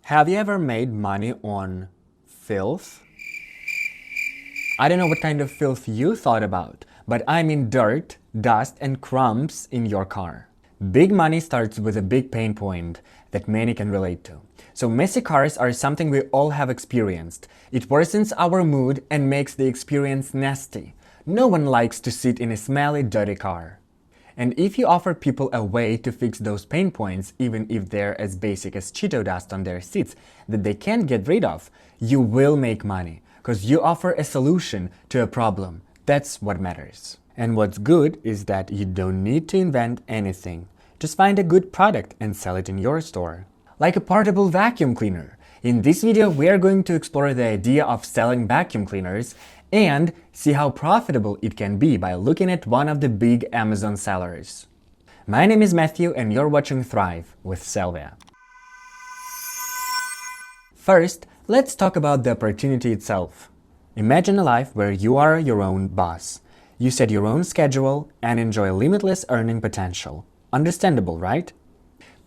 Have you ever made money on filth? I don't know what kind of filth you thought about, but I mean dirt, dust, and crumbs in your car. Big money starts with a big pain point that many can relate to. So messy cars are something we all have experienced. It worsens our mood and makes the experience nasty. No one likes to sit in a smelly, dirty car. And if you offer people a way to fix those pain points, even if they're as basic as Cheeto dust on their seats that they can't get rid of, you will make money, because you offer a solution to a problem. That's what matters. And what's good is that you don't need to invent anything. Just find a good product and sell it in your store. Like a portable vacuum cleaner. In this video, we are going to explore the idea of selling vacuum cleaners and see how profitable it can be by looking at one of the big Amazon sellers. My name is Matthew and you're watching Thrive with Sellvia. First, let's talk about the opportunity itself. Imagine a life where you are your own boss. You set your own schedule and enjoy limitless earning potential. Understandable, right?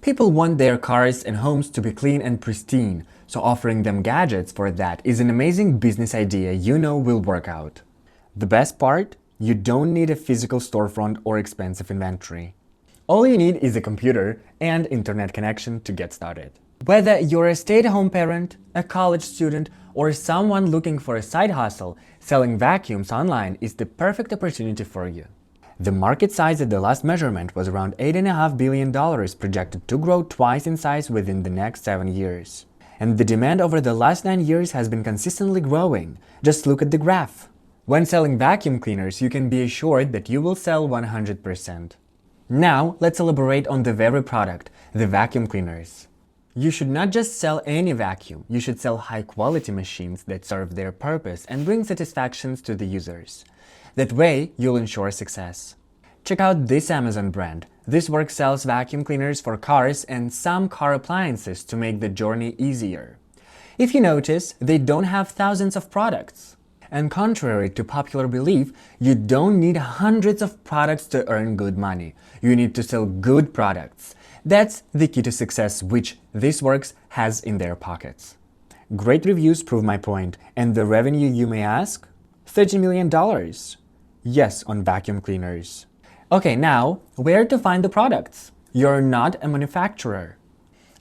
People want their cars and homes to be clean and pristine, so offering them gadgets for that is an amazing business idea you know will work out. The best part? You don't need a physical storefront or expensive inventory. All you need is a computer and internet connection to get started. Whether you're a stay-at-home parent, a college student, or someone looking for a side hustle, selling vacuums online is the perfect opportunity for you. The market size at the last measurement was around $8.5 billion, projected to grow twice in size within the next 7 years. And the demand over the last 9 years has been consistently growing. Just look at the graph. When selling vacuum cleaners, you can be assured that you will sell 100%. Now, let's elaborate on the very product, the vacuum cleaners. You should not just sell any vacuum, you should sell high-quality machines that serve their purpose and bring satisfactions to the users. That way, you'll ensure success. Check out this Amazon brand. This work sells vacuum cleaners for cars and some car appliances to make the journey easier. If you notice, they don't have thousands of products. And contrary to popular belief, you don't need hundreds of products to earn good money. You need to sell good products. That's the key to success which this works has in their pockets. Great reviews prove my point. And the revenue, you may ask? $30 million. Yes, on vacuum cleaners. Okay, now, where to find the products? You're not a manufacturer.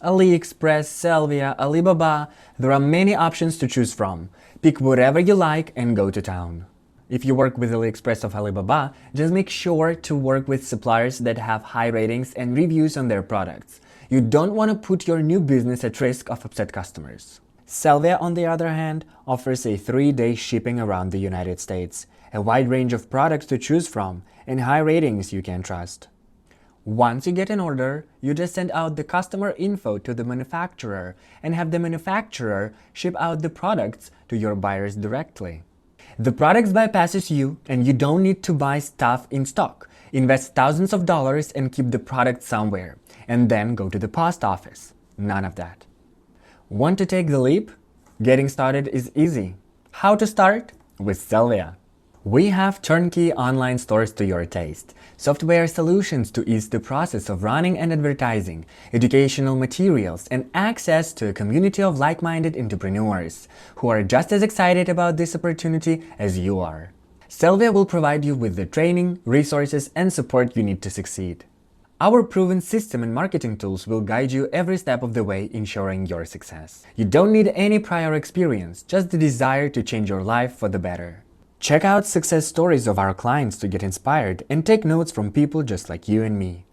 AliExpress, Sellvia, Alibaba, there are many options to choose from. Pick whatever you like and go to town. If you work with AliExpress or Alibaba, just make sure to work with suppliers that have high ratings and reviews on their products. You don't want to put your new business at risk of upset customers. Sellvia, on the other hand, offers a 3-day shipping around the United States, a wide range of products to choose from, and high ratings you can trust. Once you get an order, you just send out the customer info to the manufacturer and have the manufacturer ship out the products to your buyers directly. The products bypasses you and you don't need to buy stuff in stock. Invest thousands of dollars and keep the product somewhere, and then go to the post office. None of that. Want to take the leap? Getting started is easy. How to start? With Sellvia. We have turnkey online stores to your taste, software solutions to ease the process of running and advertising, educational materials, and access to a community of like-minded entrepreneurs who are just as excited about this opportunity as you are. Sellvia will provide you with the training, resources, and support you need to succeed. Our proven system and marketing tools will guide you every step of the way, ensuring your success. You don't need any prior experience, just the desire to change your life for the better. Check out success stories of our clients to get inspired and take notes from people just like you and me.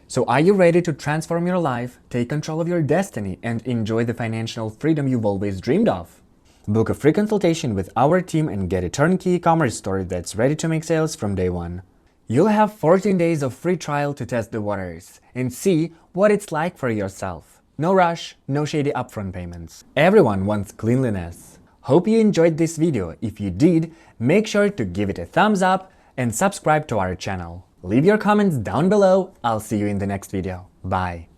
So are you ready to transform your life, take control of your destiny, and enjoy the financial freedom you've always dreamed of? Book a free consultation with our team and get a turnkey e-commerce store that's ready to make sales from day one. You'll have 14 days of free trial to test the waters and see what it's like for yourself. No rush, no shady upfront payments. Everyone wants cleanliness. Hope you enjoyed this video. If you did, make sure to give it a thumbs up and subscribe to our channel. Leave your comments down below. I'll see you in the next video. Bye.